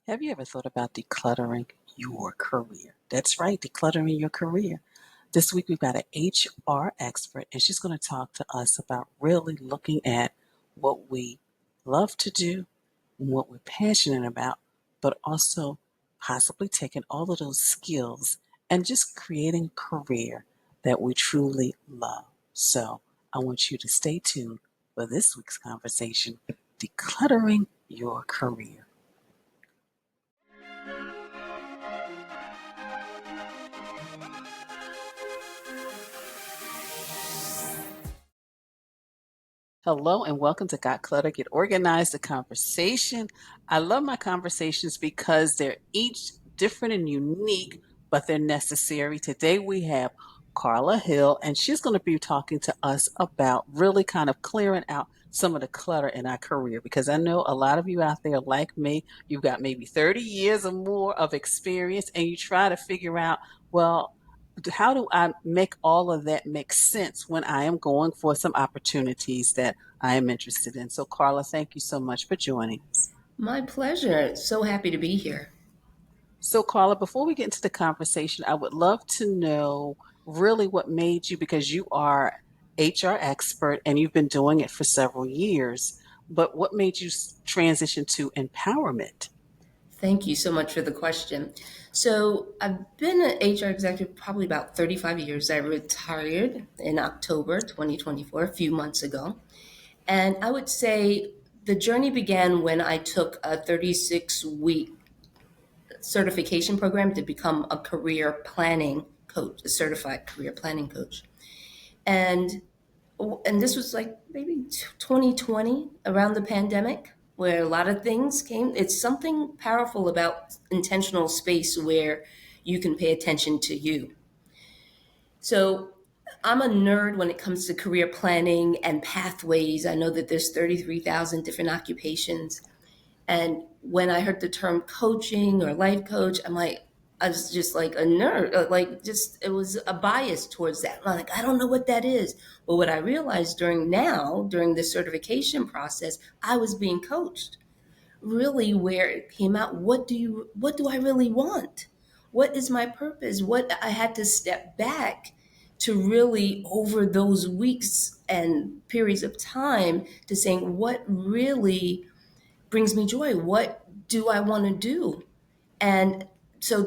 Have you ever thought about decluttering your career? That's right, decluttering your career. This week we've got an HR expert, and she's going to talk to us about really looking at what we love to do, what we're passionate about, but also possibly taking all of those skills and just creating a career that we truly love. So I want you to stay tuned for this week's conversation, decluttering your career. Hello and welcome to Got Clutter, Get Organized, the conversation. I love my conversations because they're each different and unique, but they're necessary. Today we have Karla Hill, and she's going to be talking to us about really kind of clearing out some of the clutter in our career because I know a lot of you out there like me, you've got maybe 30 years or more of experience and you try to figure out, well, how do I make all of that make sense when I am going for some opportunities that I am interested in? So, Karla, thank you so much for joining us. My pleasure. So happy to be here. So, Karla, before we get into the conversation, I would love to know really what made you, because you are HR expert and you've been doing it for several years, but what made you transition to empowerment? Thank you so much for the question. So, I've been an HR executive probably about 35 years. I retired in October 2024, a few months ago. And I would say the journey began when I took a 36-week certification program to become a career planning coach, a certified career planning coach. And and this was like maybe 2020 around the pandemic where a lot of things came. It's something powerful about intentional space where you can pay attention to you. So I'm a nerd when it comes to career planning and pathways. I know that there's 33,000 different occupations. And when I heard the term coaching or life coach, I was just like a nerd, like just, it was a bias towards that. I'm like, I don't know what that is. But what I realized during the certification process, I was being coached really where it came out. What do I really want? What is my purpose? What I had to step back to really over those weeks and periods of time to saying what really brings me joy. What do I want to do? And so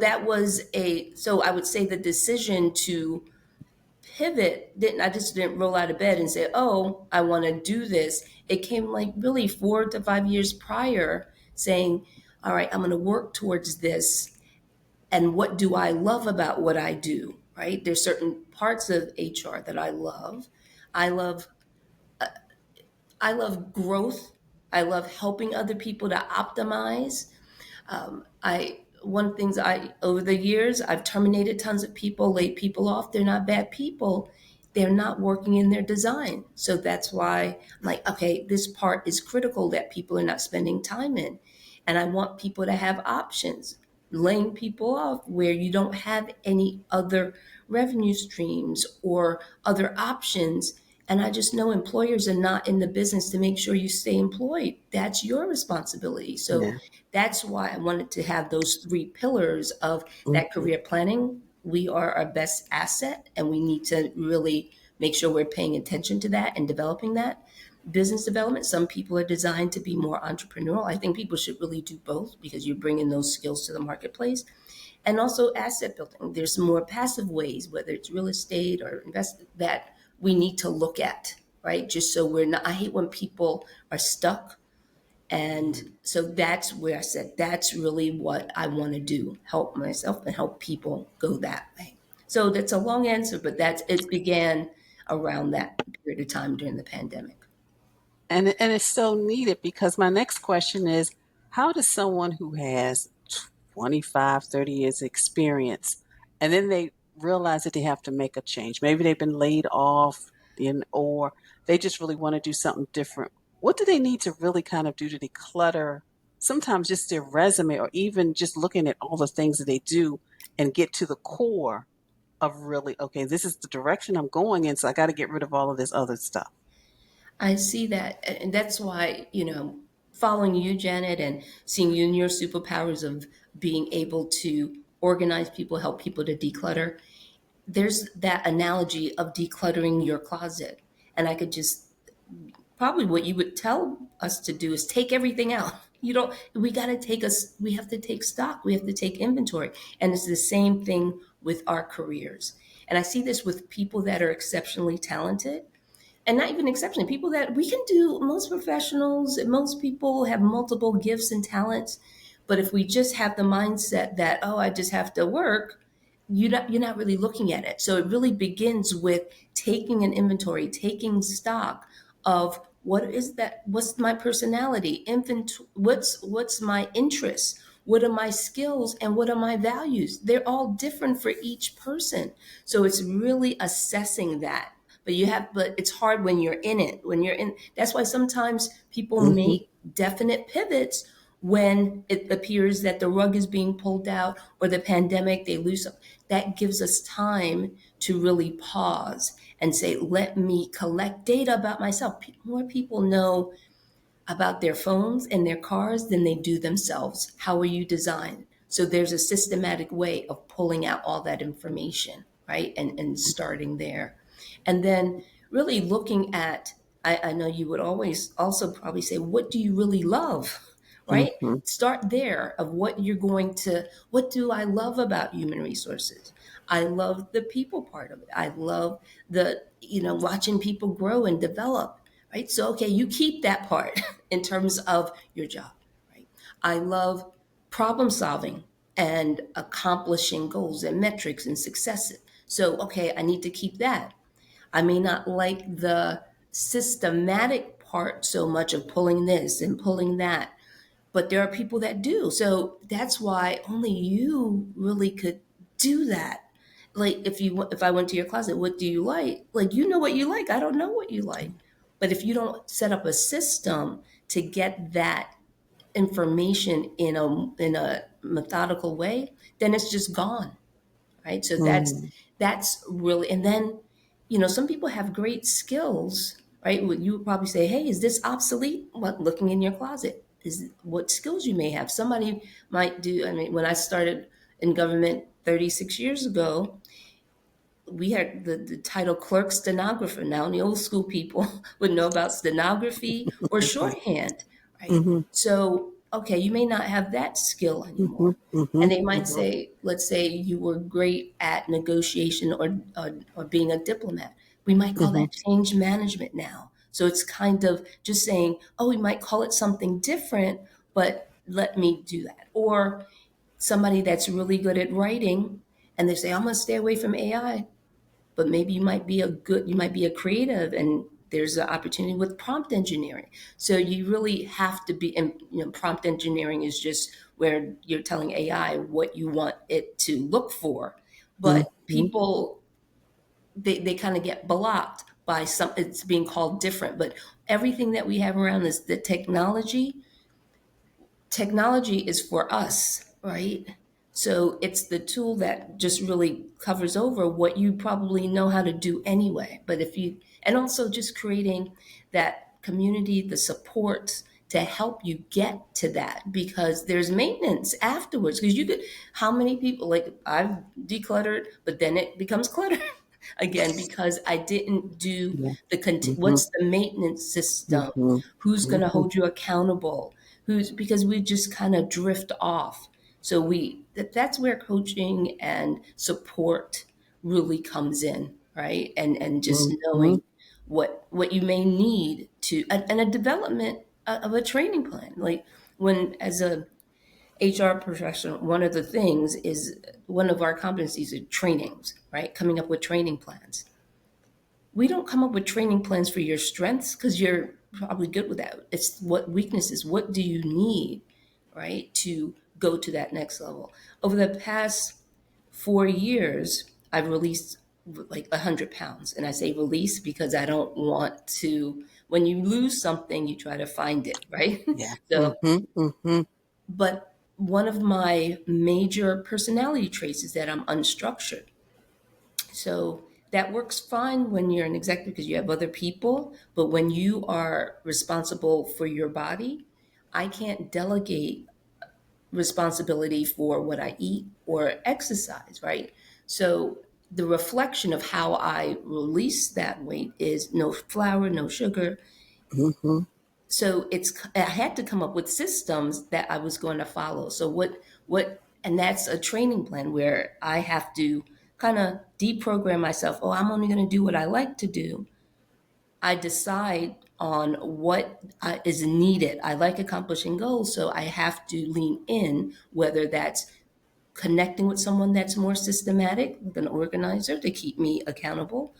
so I would say the decision to pivot didn't, I just didn't roll out of bed and say, oh, I want to do this. It came like really 4 to 5 years prior saying, all right, I'm going to work towards this. And what do I love about what I do? Right? There's certain parts of HR that I love. I love I love growth. I love helping other people to optimize. I One of the things I over the years I've terminated tons of people, laid people off. They're not bad people. They're not working in their design. So that's why I'm like, okay, this part is critical that people are not spending time in. And I want people to have options. Laying people off where you don't have any other revenue streams or other options. And I just know employers are not in the business to make sure you stay employed. That's your responsibility. So Yeah. that's why I wanted to have those three pillars of that Mhm. career planning. We are our best asset, and we need to really make sure we're paying attention to that and developing that. Business development, some people are designed to be more entrepreneurial. I think people should really do both because you're bringing those skills to the marketplace. And also asset building. There's some more passive ways, whether it's real estate or invest, that we need to look at, right? Just so we're not, I hate when people are stuck, and so that's where I said, that's really what I want to do, help myself and help people go that way. So that's a long answer, but it began around that period of time during the pandemic. And it's so needed because my next question is, how does someone who has 25, 30 years experience and then they realize that they have to make a change? Maybe they've been laid off or they just really want to do something different. What do they need to really kind of do to declutter sometimes just their resume or even just looking at all the things that they do and get to the core of really, okay, this is the direction I'm going in, so I got to get rid of all of this other stuff. I see that. And that's why, following you, Janet, and seeing you and your superpowers of being able to organize people, help people to declutter. There's that analogy of decluttering your closet. And I could just probably what you would tell us to do is take everything out. You don't, we got to take us, we have to take stock, we have to take inventory. And it's the same thing with our careers. And I see this with people that are exceptionally talented and not even exceptionally, people that we can do, most professionals, most people have multiple gifts and talents. But if we just have the mindset that, oh, I just have to work, you're not really looking at it. So it really begins with taking an inventory, taking stock of what is that, what's my personality, what's my interest, what are my skills, and what are my values. They're all different for each person. So it's really assessing that. But it's hard when you're in it. When you're in, that's why sometimes people Mm-hmm. make definite pivots when it appears that the rug is being pulled out or the pandemic, they lose some. That gives us time to really pause and say, let me collect data about myself. More people know about their phones and their cars than they do themselves. How are you designed? So there's a systematic way of pulling out all that information, right? And starting there. And then really looking at, I know you would always also probably say, what do you really love? Right? Mm-hmm. Start there of what you're going to, what do I love about human resources? I love the people part of it. I love watching people grow and develop, right? So, okay, you keep that part in terms of your job, right? I love problem solving and accomplishing goals and metrics and successes. So, okay, I need to keep that. I may not like the systematic part so much of pulling this and pulling that, but there are people that do. So that's why only you really could do that. Like if I went to your closet, what do you like? Like you know what you like. I don't know what you like. But if you don't set up a system to get that information in a methodical way, then it's just gone, right? So that's really, and then some people have great skills, right? You would probably say, hey, is this obsolete? What, looking in your closet is what skills you may have. Somebody might do. I mean, when I started in government 36 years ago, we had the title clerk stenographer. Now, the old school people would know about stenography or shorthand, right? Mm-hmm. So, okay, you may not have that skill Mm-hmm. anymore. Mm-hmm. And they might Mm-hmm. say, let's say you were great at negotiation or being a diplomat. We might call Mm-hmm. that change management now. So it's kind of just saying, oh, we might call it something different, but let me do that. Or somebody that's really good at writing and they say, I'm going to stay away from AI, but maybe you might be a creative and there's an opportunity with prompt engineering. So you really have to be, and prompt engineering is just where you're telling AI what you want it to look for. But Mm-hmm. people, they kind of get blocked by it's being called different. But everything that we have around us, the technology is for us, right? So it's the tool that just really covers over what you probably know how to do anyway. But and also just creating that community, the support to help you get to that because there's maintenance afterwards. Because how many people, like I've decluttered, but then it becomes clutter again because I didn't do Yeah. Mm-hmm. what's the maintenance system? Mm-hmm. Who's going to Mm-hmm. hold you accountable? Because we just kind of drift off. So that's where coaching and support really comes in, right? And just Mm-hmm. knowing what you may need and a development of a training plan. Like when as a HR professional, one of the things is one of our competencies are trainings, right? Coming up with training plans. We don't come up with training plans for your strengths because you're probably good with that. It's what weaknesses, what do you need, right, to go to that next level. Over the past 4 years, I've released like 100 pounds. And I say release because I don't want to, when you lose something, you try to find it, right? Yeah. So, Mm-hmm. Mm-hmm. but one of my major personality traits is that I'm unstructured. So that works fine when you're an executive because you have other people, but when you are responsible for your body, I can't delegate responsibility for what I eat or exercise, right? So the reflection of how I release that weight is no flour, no sugar. Mm-hmm. So I had to come up with systems that I was going to follow. So and that's a training plan where I have to kind of deprogram myself. Oh, I'm only going to do what I like to do. I decide on what is needed. I like accomplishing goals, so I have to lean in, whether that's connecting with someone that's more systematic, like an organizer to keep me accountable,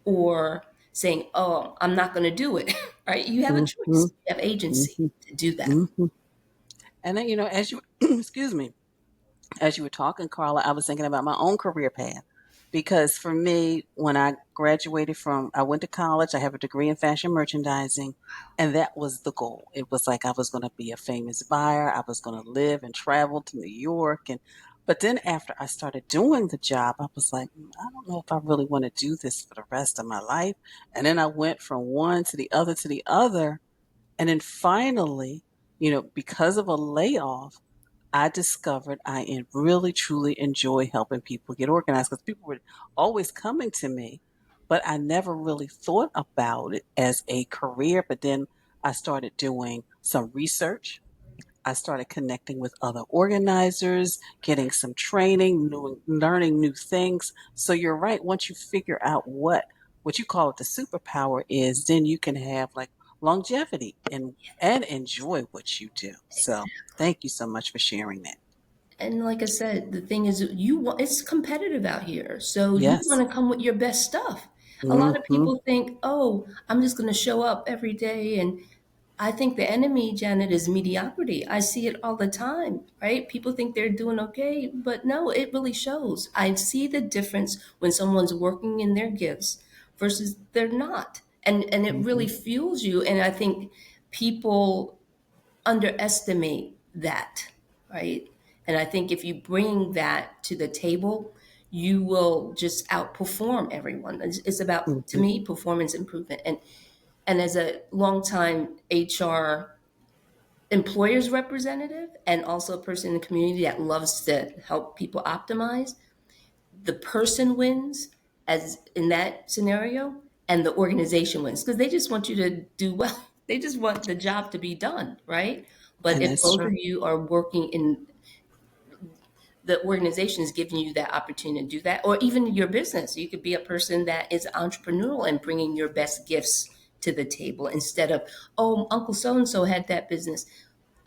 or saying, oh, I'm not going to do it, right? You have a Mm-hmm. choice, you have agency to do that. Mm-hmm. And then, as you, excuse me, as you were talking, Carla, I was thinking about my own career path. Because for me, when I graduated I went to college, I have a degree in fashion merchandising, and that was the goal. It was like I was going to be a famous buyer. I was going to live and travel to New York. But then after I started doing the job, I was like, I don't know if I really want to do this for the rest of my life. And then I went from one to the other to the other. And then finally, because of a layoff, I discovered really truly enjoy helping people get organized because people were always coming to me, but I never really thought about it as a career. But then I started doing some research. I started connecting with other organizers, getting some training, learning new things. So you're right. Once you figure out what you call it the superpower is, then you can have like longevity and enjoy what you do. So thank you so much for sharing that. And like I said, the thing is, it's competitive out here. So you Yes. want to come with your best stuff. A lot of Mm-hmm. people think, oh, I'm just going to show up every day. And I think the enemy, Janet, is mediocrity. I see it all the time, right? People think they're doing okay, but no, it really shows. I see the difference when someone's working in their gifts versus they're not. And it Mm-hmm. really fuels you. And I think people underestimate that, right? And I think if you bring that to the table, you will just outperform everyone. It's about, to Mm-hmm. me, performance improvement. And as a longtime HR employer's representative and also a person in the community that loves to help people optimize, the person wins as in that scenario, and the organization wins because they just want you to do well. They just want the job to be done, right? But And if that's both true. of you are working in the organization is giving you that opportunity to do that, or even your business, you could be a person that is entrepreneurial and bringing your best gifts to the table instead of, oh, Uncle so and so had that business.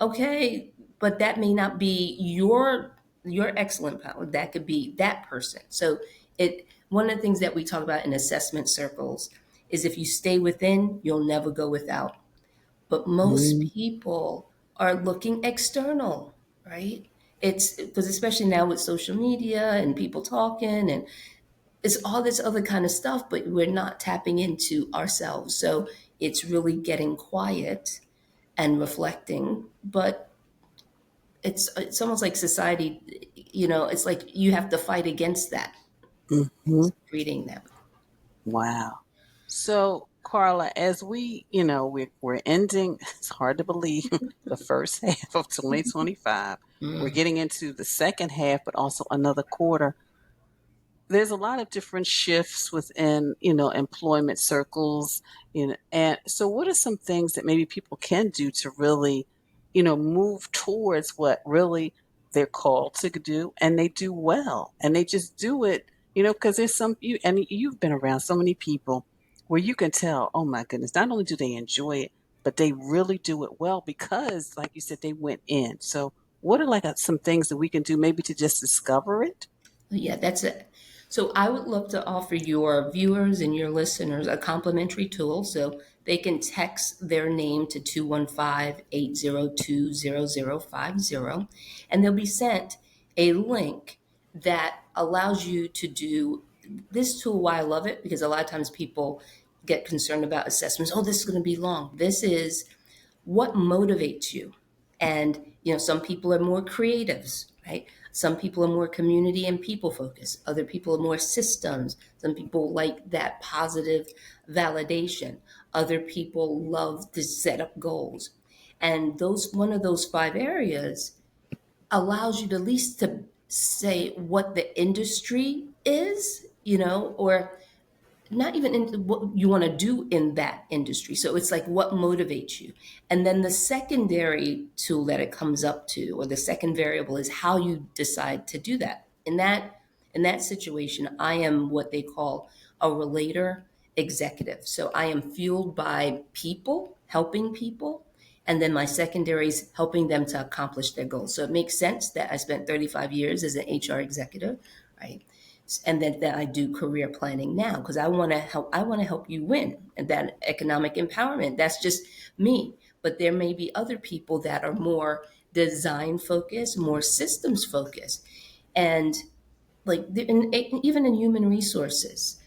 Okay, but that may not be your excellent power. That could be that person. So it one of the things that we talk about in assessment circles is if you stay within, you'll never go without. But most Mm-hmm. people are looking external, right? It's because especially now with social media and people talking and it's all this other kind of stuff, but we're not tapping into ourselves. So it's really getting quiet and reflecting, but it's almost like society, it's like you have to fight against that. Mm-hmm. It's reading that. Wow. So, Carla, as we're ending, it's hard to believe the first half of 2025. We're Mm. getting into the second half, but also another quarter. There's a lot of different shifts within, employment circles, and so what are some things that maybe people can do to really, move towards what really they're called to do and they do well and they just do it, because there's you've been around so many people where you can tell, oh my goodness, not only do they enjoy it, but they really do it well because, like you said, they went in. So what are like some things that we can do maybe to just discover it? Yeah, that's it. So I would love to offer your viewers and your listeners a complimentary tool so they can text their name to 215-802-0050 and they'll be sent a link that allows you to do this tool. Why I love it, because a lot of times people get concerned about assessments. Oh, this is going to be long. This is what motivates you. And some people are more creatives, right? Some people are more community and people focused. Other people are more systems. Some people like that positive validation. Other people love to set up goals. And those one of those 5 areas allows you to at least to say what the industry is, or not even into what you want to do in that industry. So it's like what motivates you. And then the secondary tool that it comes up to, or the second variable, is how you decide to do that. In that situation, I am what they call a relator executive. So I am fueled by people, helping people, and then my secondary is helping them to accomplish their goals. So it makes sense that I spent 35 years as an HR executive, right? And that I do career planning now because I want to help you win, and that economic empowerment, that's just me. But there may be other people that are more design focused, more systems focused. And like even in human resources,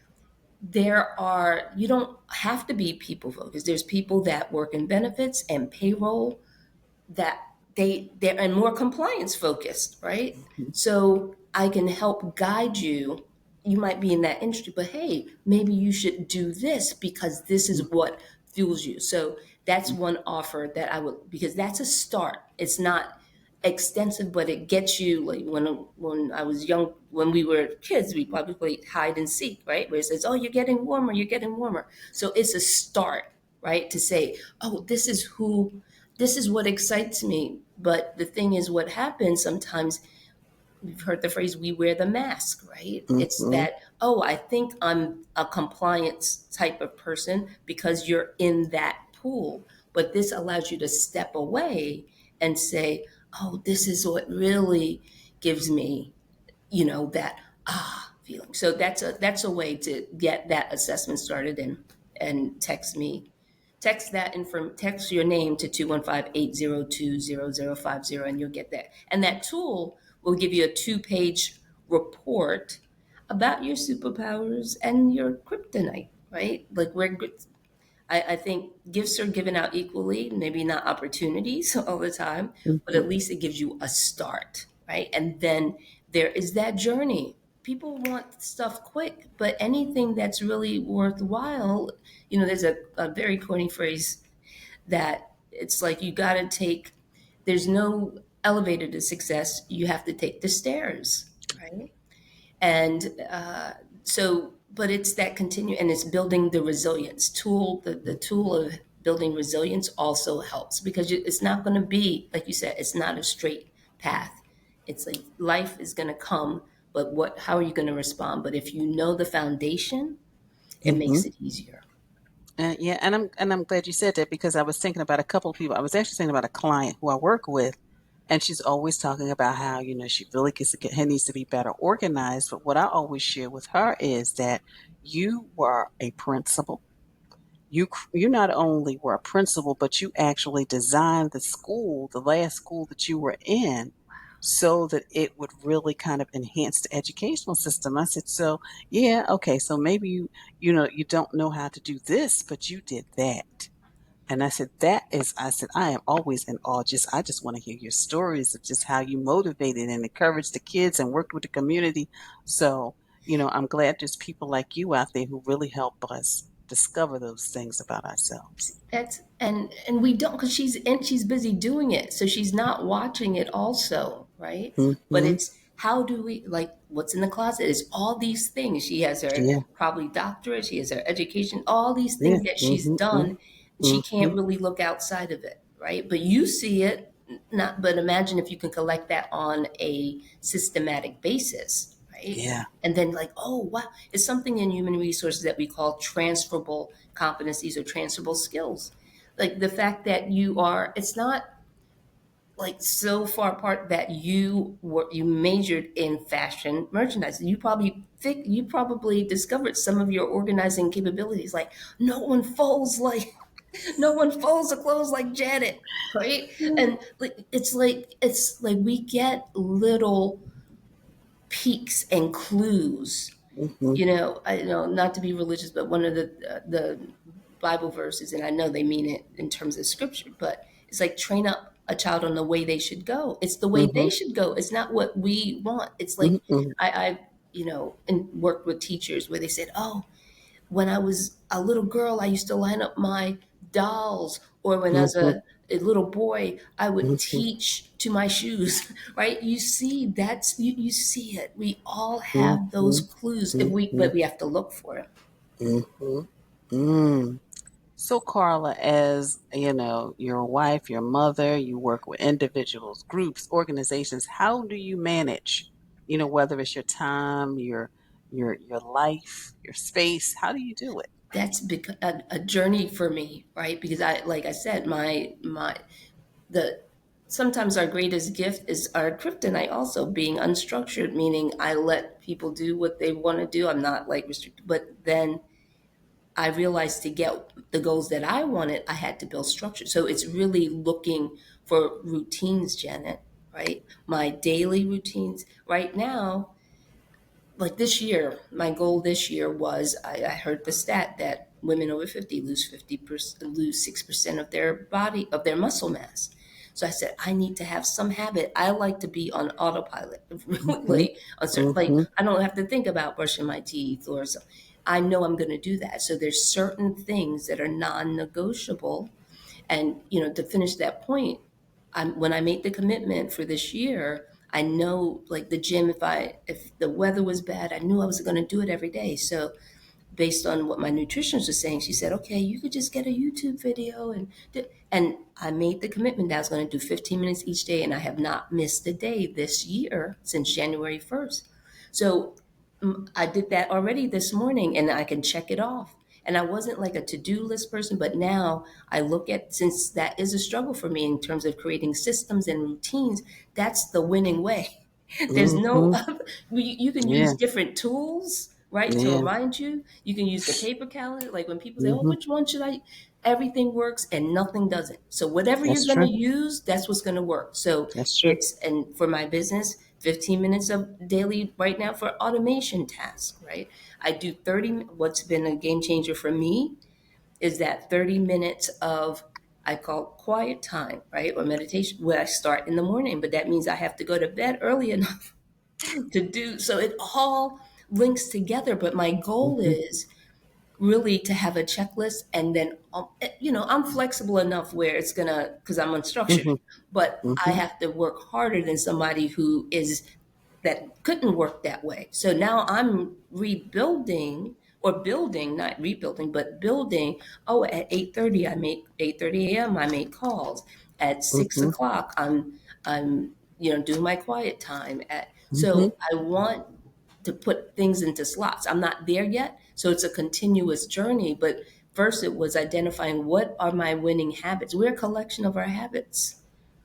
you don't have to be people focused. There's people that work in benefits and payroll, that they're and more compliance focused, right? So I can help guide you. You might be in that industry, but hey, maybe you should do this because this is what fuels you. So that's one offer that I would, because that's a start. It's not extensive, but it gets you. Like when I was young, when we were kids, we probably played hide and seek, right? Where it says, "Oh, you're getting warmer." So it's a start, right? To say, "Oh, this is what excites me." But the thing is, what happens sometimes, we've heard the phrase, we wear the mask, right? It's Mm-hmm. that, oh, I think I'm a compliance type of person because you're in that pool. But this allows you to step away and say, oh, this is what really gives me, that feeling. So that's a way to get that assessment started, and text your name to 215-802-0050, and you'll get that. And that tool will give you a 2-page report about your superpowers and your kryptonite, right? Like I think gifts are given out equally, maybe not opportunities all the time, but Mm-hmm. at least it gives you a start, right? And then there is that journey. People want stuff quick, but anything that's really worthwhile, there's a very corny phrase that it's like you got to take, there's no elevator to success, you have to take the stairs, right? And but it's that continue, and it's building the resilience tool. The tool of building resilience also helps because it's not going to be, like you said, it's not a straight path. It's like life is going to come, but how are you going to respond? But if you know the foundation, it Mm-hmm. makes it easier. Yeah, and I'm glad you said that because I was thinking about a couple of people. I was actually thinking about a client who I work with, and she's always talking about how she really needs to be better organized. But what I always share with her is that you were a principal. You not only were a principal, but you actually designed the school, the last school that you were in, so that it would really kind of enhance the educational system. I said, so yeah, okay, so maybe you don't know how to do this, but you did that. And I said, I am always in awe. I just want to hear your stories of just how you motivated and encouraged the kids and worked with the community. So, I'm glad there's people like you out there who really help us discover those things about ourselves. That's and we don't, because she's busy doing it, so she's not watching it also, right? But Mm-hmm. it's how do we, like, what's in the closet is all these things. She has her Yeah. probably doctorate, she has her education, all these Yeah. things that she's Mm-hmm. done, and she Mm-hmm. can't really look outside of it, right? But you see it, not, but imagine if you can collect that on a systematic basis, right? Yeah. And then, like, oh wow, it's something in human resources that we call transferable competencies or transferable skills. Like the fact that it's not like so far apart that you majored in fashion merchandising. You probably discovered some of your organizing capabilities. Like no one folds like no one folds the clothes like Janet, right? And it's like we get little peeks and clues. Mm-hmm. I know, not to be religious, but one of the Bible verses, and I know they mean it in terms of scripture, but it's like train up a child on the way they should go. It's the way Mm-hmm. they should go. It's not what we want. It's like Mm-hmm. I and worked with teachers where they said, "Oh, when I was a little girl, I used to line up my dolls, or when I was Mm-hmm. a little boy, I would Mhm. teach to my shoes, right? You see, you see it. We all have those Mhm. clues if we, but Mhm. we have to look for it. Mhm. Mm. So, Carla, as you know, your wife, your mother, you work with individuals, groups, organizations. How do you manage? Whether it's your time, your life, your space. How do you do it? That's a journey for me, right? Because like I said, the sometimes our greatest gift is our kryptonite also being unstructured, meaning I let people do what they want to do. I'm not like restricted, but then I realized to get the goals that I wanted, I had to build structure. So it's really looking for routines, Janet, right? My daily routines. Right now, like this year, my goal this year was I heard the stat that women over 50 lose 50%, lose 6% of their body, of their muscle mass. So I said, I need to have some habit. I like to be on autopilot, Mhm. really uncertain. Like Mhm. I don't have to think about brushing my teeth or something. I know I'm going to do that. So there's certain things that are non-negotiable. And to finish that point, when I made the commitment for this year, I know like the gym. If the weather was bad, I knew I was going to do it every day. So based on what my nutritionist was saying, she said, "Okay, you could just get a YouTube video and I made the commitment that I was going to do 15 minutes each day, and I have not missed a day this year since January 1st. So I did that already this morning, and I can check it off. And I wasn't like a to-do list person, but now I look at, since that is a struggle for me in terms of creating systems and routines, that's the winning way. There's no Mhm. other, you can use Yeah. different tools, right, to Yeah. remind you. You can use the paper calendar. Like when people say, oh, Mhm. which one should I? Everything works and nothing doesn't. So whatever you're That's going to true. use, that's what's going to work. So That's true. and for my business, 15 minutes of daily right now for automation tasks, right? I do 30, what's been a game changer for me is that 30 minutes of I call quiet time, right? Or meditation where I start in the morning, but that means I have to go to bed early enough to do so it all links together. But my goal Mhm. is really to have a checklist and then I'm flexible enough where it's gonna because I'm unstructured, Mhm. but I Mhm. have to work harder than somebody who is that couldn't work that way. So now I'm rebuilding or building, not rebuilding, but building. Oh, at 8:30 I make 8:30 a.m. I make calls. At six Mhm. o'clock I'm doing my quiet time. Mhm. So I want to put things into slots. I'm not there yet, so it's a continuous journey. But first, it was identifying what are my winning habits. We're a collection of our habits,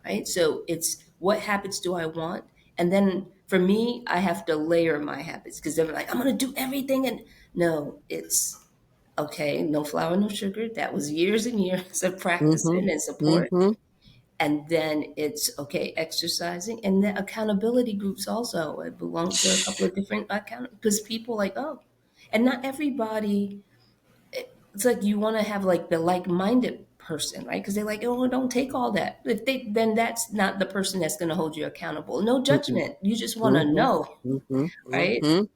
right? So it's what habits do I want, and then for me, I have to layer my habits because they're like, I'm going to do everything, and no, it's okay. No flour, no sugar. That was years and years of Mhm. practicing and support. Mhm. And then it's okay, exercising and then accountability groups also. I belong to a couple of different account because people like, oh, and not everybody, it's like you want to have like the like-minded person, right? Because they're like, oh, don't take all that. If they then that's not the person that's going to hold you accountable. No Mhm. judgment. You just want to Mhm. know, Mhm. right? Mhm.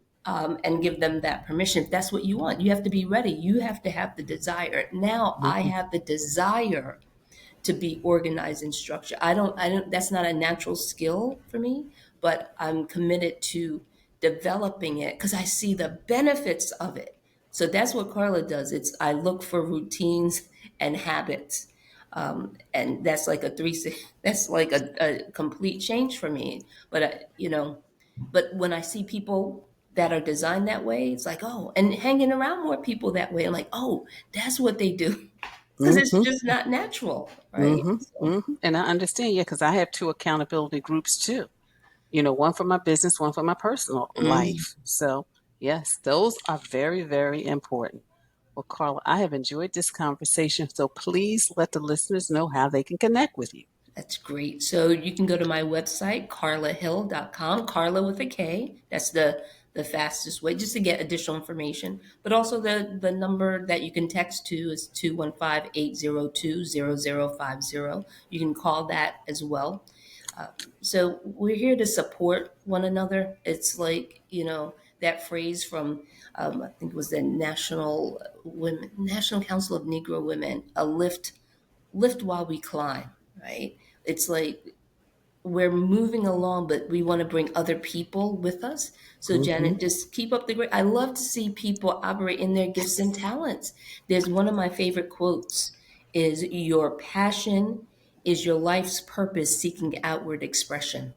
And give them that permission. If that's what you want, you have to be ready. You have to have the desire. Now I Mhm. have the desire to be organized and structured. I don't, that's not a natural skill for me, but I'm committed to developing it because I see the benefits of it. So that's what Carla does. I look for routines and habits. And that's like that's like a complete change for me. But, but when I see people that are designed that way, it's like, oh, and hanging around more people that way, I'm like, oh, that's what they do because it's Mhm. just not natural, right? Mhm. So, Mhm. And I understand, yeah, because I have two accountability groups too. One for my business, one for my personal mm, life. So, yes, those are very, very important. Well, Carla, I have enjoyed this conversation. So please let the listeners know how they can connect with you. that's great. So you can go to my website, carlahill.com, Carla with a K. That's the fastest way just to get additional information. But also the number that you can text to is 215-802-0050. You can call that as well. So we're here to support one another. It's like, that phrase from I think it was the National Council of Negro Women, a lift lift while we climb, right? It's like we're moving along, but we want to bring other people with us. So, Mm-hmm. Janet, just keep up the great. I love to see people operate in their gifts and talents. There's one of my favorite quotes is your passion is your life's purpose seeking outward expression.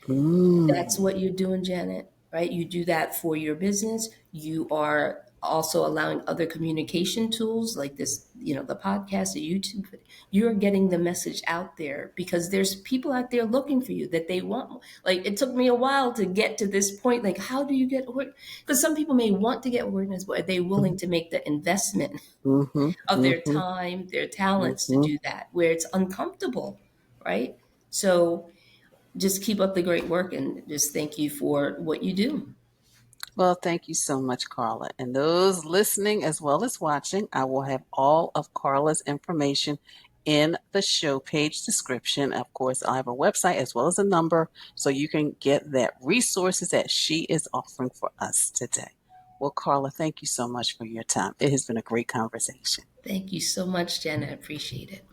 That's Mm. what you're doing, Janet, right? You do that for your business. You are also allowing other communication tools like this, the podcast, the YouTube. You're getting the message out there because there's people out there looking for you that they want. Like it took me a while to get to this point. Like, how do you get awareness? Because some people may want to get awareness, but are they willing to make the investment Mm-hmm. of their Mm-hmm. time, their talents to Mm-hmm. do that, where it's uncomfortable, right? So just keep up the great work and just thank you for what you do. Well, thank you so much, Carla. And those listening as well as watching, I will have all of Carla's information in the show page description. Of course, I have a website as well as a number so you can get that resources that she is offering for us today. Well, Carla, thank you so much for your time. It has been a great conversation. Thank you so much, Jen. I appreciate it.